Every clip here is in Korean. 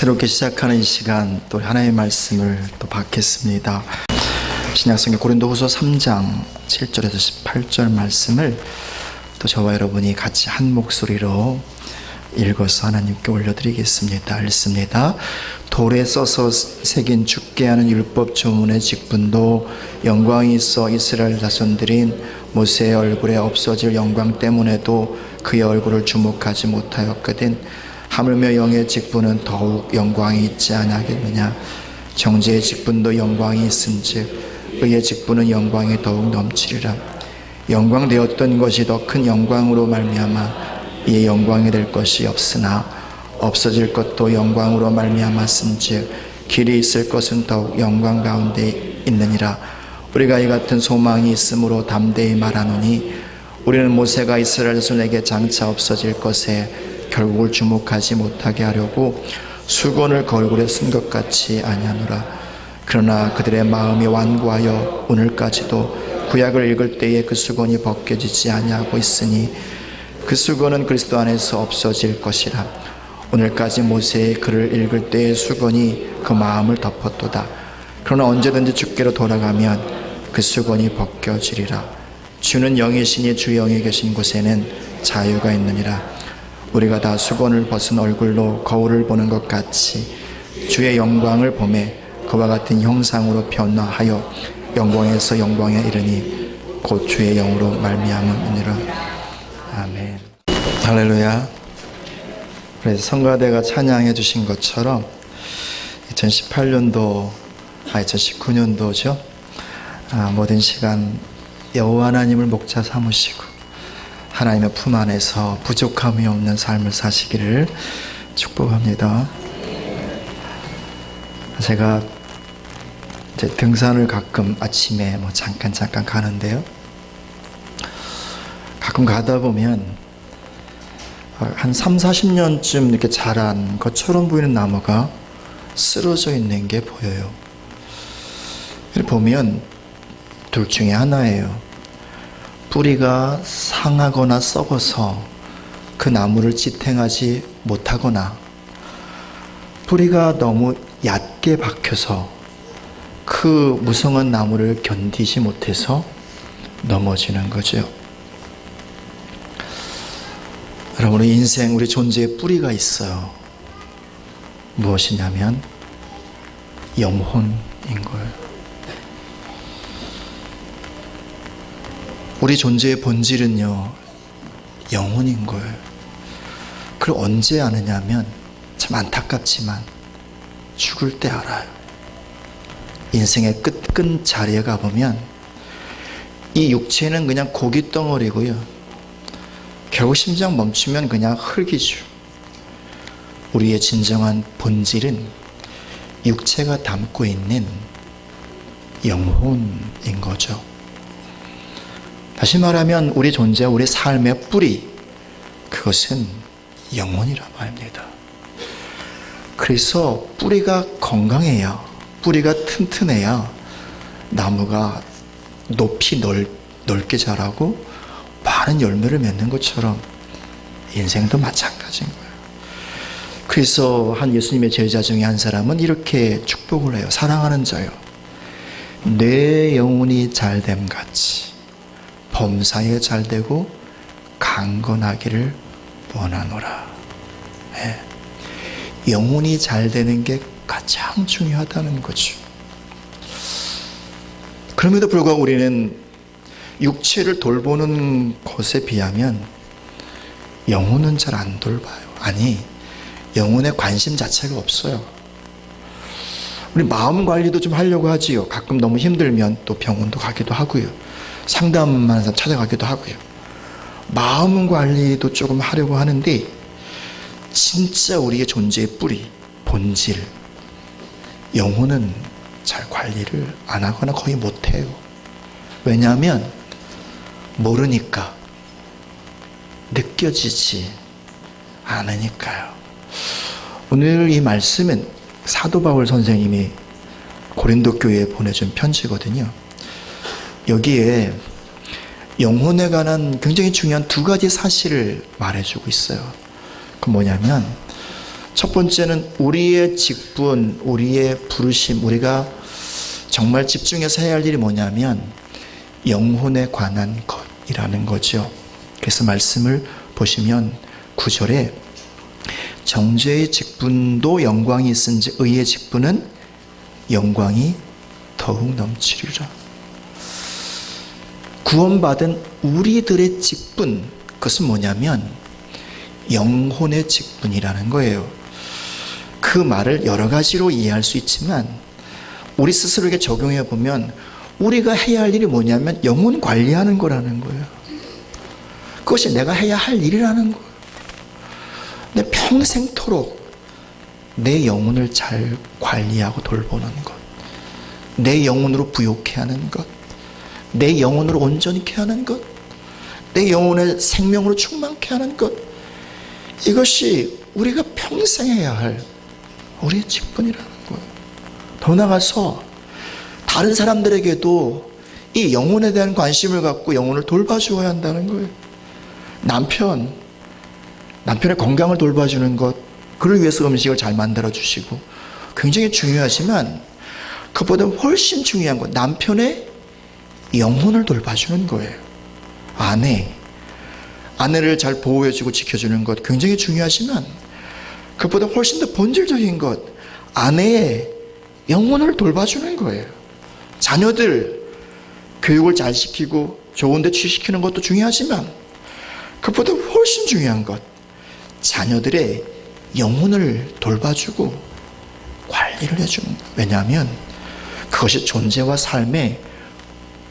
새롭게 시작하는 이 시간 또 하나님의 말씀을 또 받겠습니다. 신약성경 고린도후서 3장 7절에서 18절 말씀을 또 저와 여러분이 같이 한 목소리로 읽어서 하나님께 올려드리겠습니다. 읽습니다. 돌에 써서 새긴 죽게 하는 율법 조문의 직분도 영광이 있어 이스라엘 자손들인 모세의 얼굴에 없어질 영광 때문에도 그의 얼굴을 주목하지 못하였거든. 하물며 영의 직분은 더욱 영광이 있지 아니하겠느냐. 정죄의 직분도 영광이 있은즉 의의 직분은 영광이 더욱 넘치리라. 영광되었던 것이 더 큰 영광으로 말미암아 이에 영광이 될 것이 없으나 없어질 것도 영광으로 말미암았은즉 길이 있을 것은 더욱 영광 가운데 있느니라. 우리가 이 같은 소망이 있으므로 담대히 말하노니 우리는 모세가 이스라엘 자손에게 장차 없어질 것에 결국을 주목하지 못하게 하려고 수건을 그 얼굴에 쓴 것 같이 아니하노라. 그러나 그들의 마음이 완고하여 오늘까지도 구약을 읽을 때에 그 수건이 벗겨지지 아니하고 있으니 그 수건은 그리스도 안에서 없어질 것이라. 오늘까지 모세의 글을 읽을 때의 수건이 그 마음을 덮었도다. 그러나 언제든지 주께로 돌아가면 그 수건이 벗겨지리라. 주는 영이시니 주 영이 계신 곳에는 자유가 있느니라. 우리가 다 수건을 벗은 얼굴로 거울을 보는 것 같이 주의 영광을 보매 그와 같은 형상으로 변화하여 영광에서 영광에 이르니 곧 주의 영으로 말미암음이니라. 아멘. 할렐루야. 그래서 성가대가 찬양해 주신 것처럼 2019년도죠. 모든 시간 여호와 하나님을 목자 삼으시고 하나님의 품 안에서 부족함이 없는 삶을 사시기를 축복합니다. 제가 이제 등산을 가끔 아침에 잠깐 가는데요. 가끔 가다 보면 한 30-40년쯤 이렇게 자란 것처럼 보이는 나무가 쓰러져 있는 게 보여요. 보면 둘 중에 하나예요. 뿌리가 상하거나 썩어서 그 나무를 지탱하지 못하거나 뿌리가 너무 얕게 박혀서 그 무성한 나무를 견디지 못해서 넘어지는 거죠. 여러분, 우리 인생, 우리 존재에 뿌리가 있어요. 무엇이냐면 영혼인 거예요. 우리 존재의 본질은요, 영혼인 거예요. 그걸 언제 아느냐면, 참 안타깝지만 죽을 때 알아요. 인생의 끝자리에 가보면 이 육체는 그냥 고기 덩어리고요, 결국 심장 멈추면 그냥 흙이죠. 우리의 진정한 본질은 육체가 담고 있는 영혼인 거죠. 다시 말하면 우리 존재와 우리 삶의 뿌리, 그것은 영혼이란 말입니다. 그래서 뿌리가 건강해야, 뿌리가 튼튼해야 나무가 높이 넓게 자라고 많은 열매를 맺는 것처럼 인생도 마찬가지인 거예요. 그래서 한 예수님의 제자 중에 한 사람은 이렇게 축복을 해요. 사랑하는 자요, 내 영혼이 잘됨 같이 범사에 잘되고 강건하기를 원하노라. 네. 영혼이 잘되는 게 가장 중요하다는 거죠. 그럼에도 불구하고 우리는 육체를 돌보는 것에 비하면 영혼은 잘 안 돌봐요. 아니, 영혼에 관심 자체가 없어요. 우리 마음 관리도 좀 하려고 하지요. 가끔 너무 힘들면 또 병원도 가기도 하고요, 상담하는 사람 찾아가기도 하고요. 마음 관리도 조금 하려고 하는데 진짜 우리의 존재의 뿌리, 본질, 영혼은 잘 관리를 안 하거나 거의 못해요. 왜냐하면 모르니까, 느껴지지 않으니까요. 오늘 이 말씀은 사도 바울 선생님이 고린도 교회에 보내준 편지거든요. 여기에 영혼에 관한 굉장히 중요한 두 가지 사실을 말해주고 있어요. 그 뭐냐면, 첫 번째는 우리의 직분, 우리의 부르심, 우리가 정말 집중해서 해야 할 일이 뭐냐면 영혼에 관한 것이라는 거죠. 그래서 말씀을 보시면 9절에 정죄의 직분도 영광이 있은지 의의 직분은 영광이 더욱 넘치리라. 구원받은 우리들의 직분, 그것은 뭐냐면 영혼의 직분이라는 거예요. 그 말을 여러 가지로 이해할 수 있지만 우리 스스로에게 적용해 보면 우리가 해야 할 일이 뭐냐면 영혼 관리하는 거라는 거예요. 그것이 내가 해야 할 일이라는 거예요. 내 평생토록 내 영혼을 잘 관리하고 돌보는 것, 내 영혼으로 부욕해 하는 것, 내 영혼으로 온전케 하는 것, 내 영혼의 생명으로 충만케 하는 것, 이것이 우리가 평생 해야 할 우리의 직분이라는 거예요. 더 나아가서 다른 사람들에게도 이 영혼에 대한 관심을 갖고 영혼을 돌봐주어야 한다는 거예요. 남편의 건강을 돌봐주는 것, 그를 위해서 음식을 잘 만들어주시고 굉장히 중요하지만 그보다 훨씬 중요한 건 남편의 영혼을 돌봐주는 거예요. 아내를 잘 보호해주고 지켜주는 것 굉장히 중요하지만 그보다 훨씬 더 본질적인 것, 아내의 영혼을 돌봐주는 거예요. 자녀들 교육을 잘 시키고 좋은 데 취직시키는 것도 중요하지만 그보다 훨씬 중요한 것, 자녀들의 영혼을 돌봐주고 관리를 해주는 거예요. 왜냐하면 그것이 존재와 삶의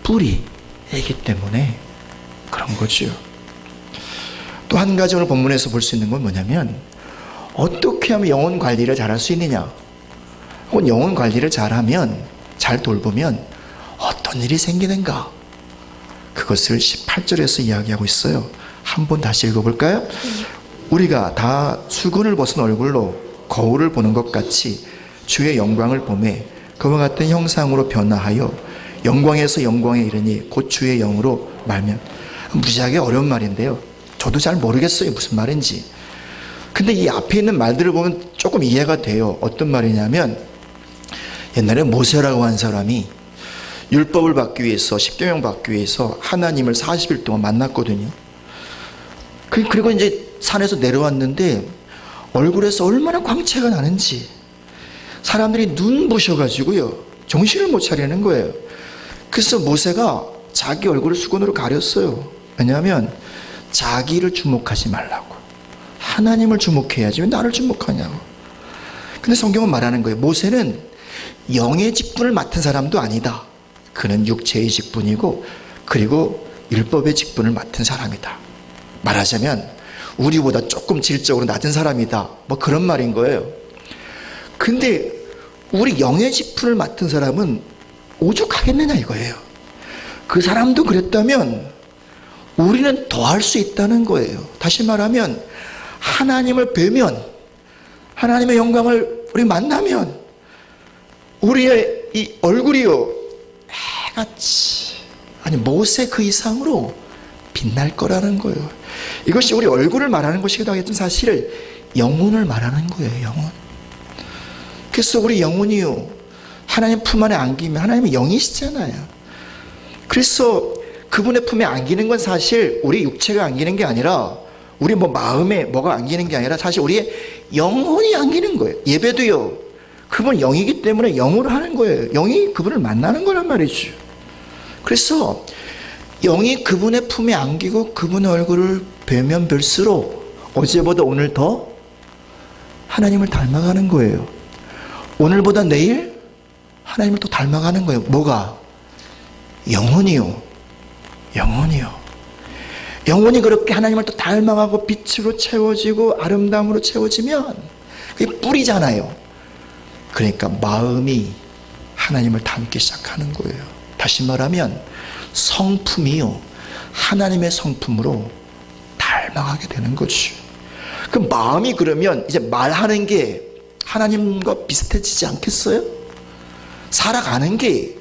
뿌리이기 때문에 그런 거죠. 또 한 가지 오늘 본문에서 볼 수 있는 건 뭐냐면 어떻게 하면 영혼 관리를 잘할 수 있느냐, 혹은 영혼 관리를 잘하면, 잘 돌보면 어떤 일이 생기는가, 그것을 18절에서 이야기하고 있어요. 한번 다시 읽어볼까요? 우리가 다 수건을 벗은 얼굴로 거울을 보는 것 같이 주의 영광을 보매 그와 같은 형상으로 변화하여 영광에서 영광에 이르니 곧 주의 영으로 말면. 무지하게 어려운 말인데요, 저도 잘 모르겠어요 무슨 말인지. 근데 이 앞에 있는 말들을 보면 조금 이해가 돼요. 어떤 말이냐면 옛날에 모세라고 한 사람이 율법을 받기 위해서, 십계명 받기 위해서 하나님을 40일 동안 만났거든요. 그리고 이제 산에서 내려왔는데 얼굴에서 얼마나 광채가 나는지 사람들이 눈부셔가지고요 정신을 못 차리는 거예요. 그래서 모세가 자기 얼굴을 수건으로 가렸어요. 왜냐하면 자기를 주목하지 말라고, 하나님을 주목해야지 왜 나를 주목하냐고. 근데 성경은 말하는 거예요. 모세는 영의 직분을 맡은 사람도 아니다. 그는 육체의 직분이고 그리고 율법의 직분을 맡은 사람이다. 말하자면 우리보다 조금 질적으로 낮은 사람이다, 뭐 그런 말인 거예요. 근데 우리 영의 직분을 맡은 사람은 오죽하겠느냐 이거예요. 그 사람도 그랬다면 우리는 더 할 수 있다는 거예요. 다시 말하면 하나님을 뵈면, 하나님의 영광을 우리 만나면 우리의 이 얼굴이요 해같이, 아니 모세 그 이상으로 빛날 거라는 거예요. 이것이 우리 얼굴을 말하는 것이기도 하겠지만 사실 영혼을 말하는 거예요. 영혼. 그래서 우리 영혼이요 하나님 품 안에 안기면, 하나님은 영이시잖아요. 그래서 그분의 품에 안기는 건 사실 우리 육체가 안기는 게 아니라, 우리 뭐 마음에 뭐가 안기는 게 아니라 사실 우리의 영혼이 안기는 거예요. 예배도요 그분 영이기 때문에 영으로 하는 거예요. 영이 그분을 만나는 거란 말이죠. 그래서 영이 그분의 품에 안기고 그분의 얼굴을 뵈면 뵐수록 어제보다 오늘 더 하나님을 닮아가는 거예요. 오늘보다 내일 하나님을 또 닮아가는 거예요. 뭐가? 영혼이요. 영혼이 그렇게 하나님을 또 닮아가고 빛으로 채워지고 아름다움으로 채워지면 그게 뿌리잖아요. 그러니까 마음이 하나님을 닮기 시작하는 거예요. 다시 말하면 성품이요 하나님의 성품으로 닮아가게 되는 거죠. 그 마음이 그러면 이제 말하는 게 하나님과 비슷해지지 않겠어요? 살아가는 게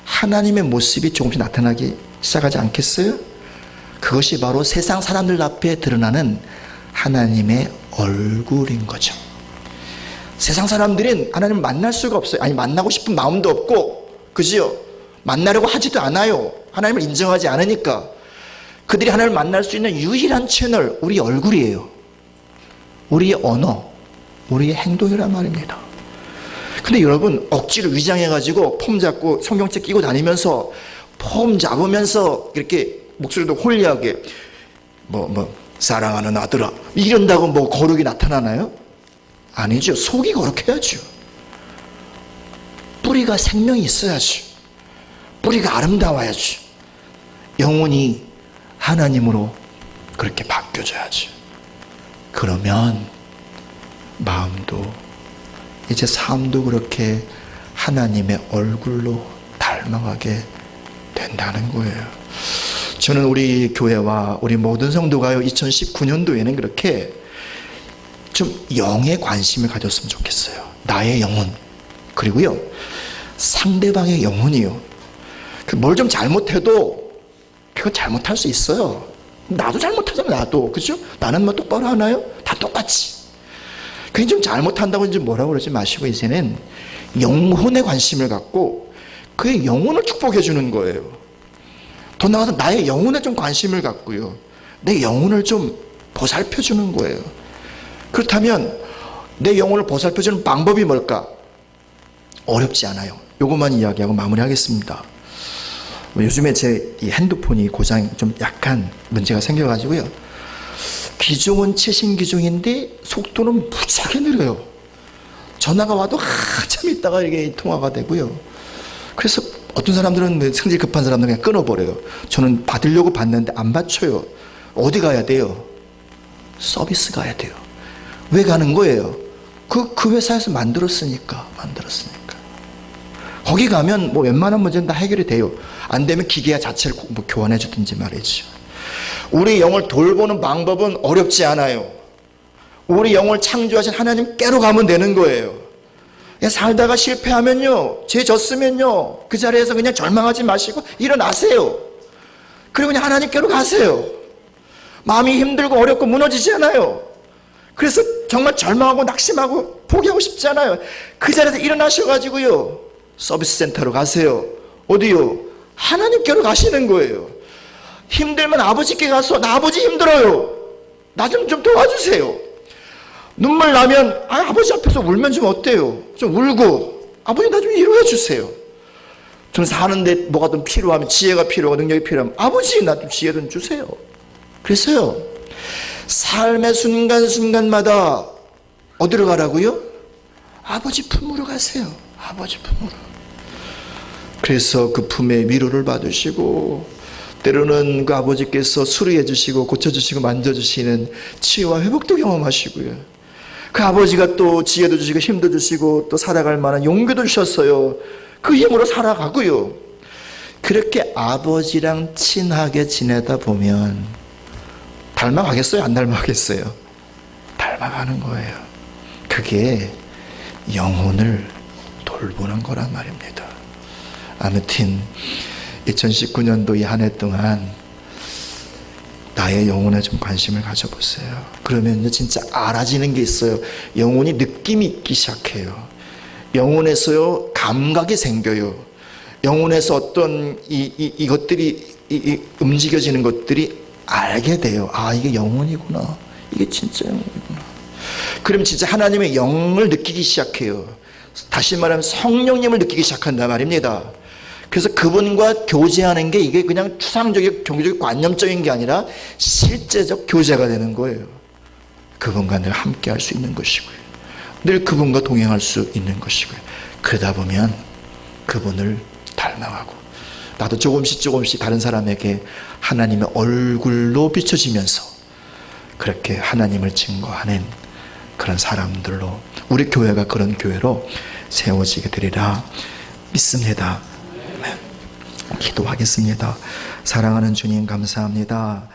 하나님의 모습이 조금씩 나타나기 시작하지 않겠어요? 그것이 바로 세상 사람들 앞에 드러나는 하나님의 얼굴인 거죠. 세상 사람들은 하나님을 만날 수가 없어요. 아니, 만나고 싶은 마음도 없고, 그지요? 만나려고 하지도 않아요. 하나님을 인정하지 않으니까. 그들이 하나님을 만날 수 있는 유일한 채널, 우리 얼굴이에요. 우리의 언어, 우리의 행동이란 말입니다. 근데 여러분, 억지로 위장해가지고 폼 잡고 성경책 끼고 다니면서 폼 잡으면서 이렇게 목소리도 홀리하게 사랑하는 아들아 이런다고 뭐 거룩이 나타나나요? 아니죠. 속이 거룩해야죠. 뿌리가 생명이 있어야죠. 뿌리가 아름다워야죠. 영혼이 하나님으로 그렇게 바뀌어져야죠. 그러면 마음도 이제 삶도 그렇게 하나님의 얼굴로 닮아가게 된다는 거예요. 저는 우리 교회와 우리 모든 성도가요 2019년도에는 그렇게 좀 영에 관심을 가졌으면 좋겠어요. 나의 영혼, 그리고요 상대방의 영혼이요. 뭘 좀 잘못해도 그거 잘못할 수 있어요. 나도 잘못하잖아. 나도, 그죠? 나는 뭐 똑바로 하나요? 다 똑같이. 그게 좀 잘못한다고 이제 뭐라고 그러지 마시고 이제는 영혼에 관심을 갖고 그의 영혼을 축복해 주는 거예요. 더 나아가서 나의 영혼에 좀 관심을 갖고요, 내 영혼을 좀 보살펴 주는 거예요. 그렇다면 내 영혼을 보살펴 주는 방법이 뭘까? 어렵지 않아요. 요것만 이야기하고 마무리하겠습니다. 요즘에 제 이 핸드폰이 고장 좀 약간 문제가 생겨가지고요, 기종은 최신 기종인데 속도는 무지하게 느려요. 전화가 와도 한참 있다가 이게 통화가 되고요. 그래서 어떤 사람들은 성질 급한 사람들은 그냥 끊어버려요. 저는 받으려고 받는데 안 받쳐요. 어디 가야 돼요? 서비스 가야 돼요. 왜 가는 거예요? 그 회사에서 만들었으니까. 거기 가면 뭐 웬만한 문제는 다 해결이 돼요. 안 되면 기계 자체를 뭐 교환해 주든지 말이죠. 우리 영을 돌보는 방법은 어렵지 않아요. 우리 영을 창조하신 하나님께로 가면 되는 거예요. 살다가 실패하면요, 죄 졌으면요, 그 자리에서 그냥 절망하지 마시고 일어나세요. 그리고 그냥 하나님께로 가세요. 마음이 힘들고 어렵고 무너지지 않아요. 그래서 정말 절망하고 낙심하고 포기하고 싶지 않아요. 그 자리에서 일어나셔가지고요, 서비스 센터로 가세요. 어디요? 하나님께로 가시는 거예요. 힘들면 아버지께 가서 나 아버지 힘들어요, 나 좀 도와주세요. 눈물 나면 아버지 앞에서 울면 좀 어때요? 좀 울고 아버지 나 좀 위로해 주세요. 좀 사는데 뭐가 좀 필요하면, 지혜가 필요하고 능력이 필요하면 아버지 나 좀 지혜 좀 주세요. 그래서요, 삶의 순간순간마다 어디로 가라고요? 아버지 품으로 가세요. 아버지 품으로. 그래서 그 품에 위로를 받으시고, 때로는 그 아버지께서 수리해 주시고 고쳐주시고 만져주시는 치유와 회복도 경험하시고요, 그 아버지가 또 지혜도 주시고 힘도 주시고 또 살아갈 만한 용기도 주셨어요. 그 힘으로 살아가고요. 그렇게 아버지랑 친하게 지내다 보면 닮아가겠어요? 안 닮아가겠어요? 닮아가는 거예요. 그게 영혼을 돌보는 거란 말입니다. 아무튼 2019년도 이 한 해 동안 나의 영혼에 좀 관심을 가져보세요. 그러면 진짜 알아지는 게 있어요. 영혼이 느낌이 있기 시작해요. 영혼에서요 감각이 생겨요. 영혼에서 어떤 이것들이 움직여지는 것들이 알게 돼요. 아, 이게 영혼이구나. 이게 진짜 영혼이구나. 그럼 진짜 하나님의 영을 느끼기 시작해요. 다시 말하면 성령님을 느끼기 시작한단 말입니다. 그래서 그분과 교제하는 게 이게 그냥 추상적이고 종교적 관념적인 게 아니라 실제적 교제가 되는 거예요. 그분과 늘 함께 할 수 있는 것이고요, 늘 그분과 동행할 수 있는 것이고요. 그러다 보면 그분을 닮아가고, 나도 조금씩 다른 사람에게 하나님의 얼굴로 비춰지면서 그렇게 하나님을 증거하는 그런 사람들로, 우리 교회가 그런 교회로 세워지게 되리라 믿습니다. 기도하겠습니다. 사랑하는 주님 감사합니다.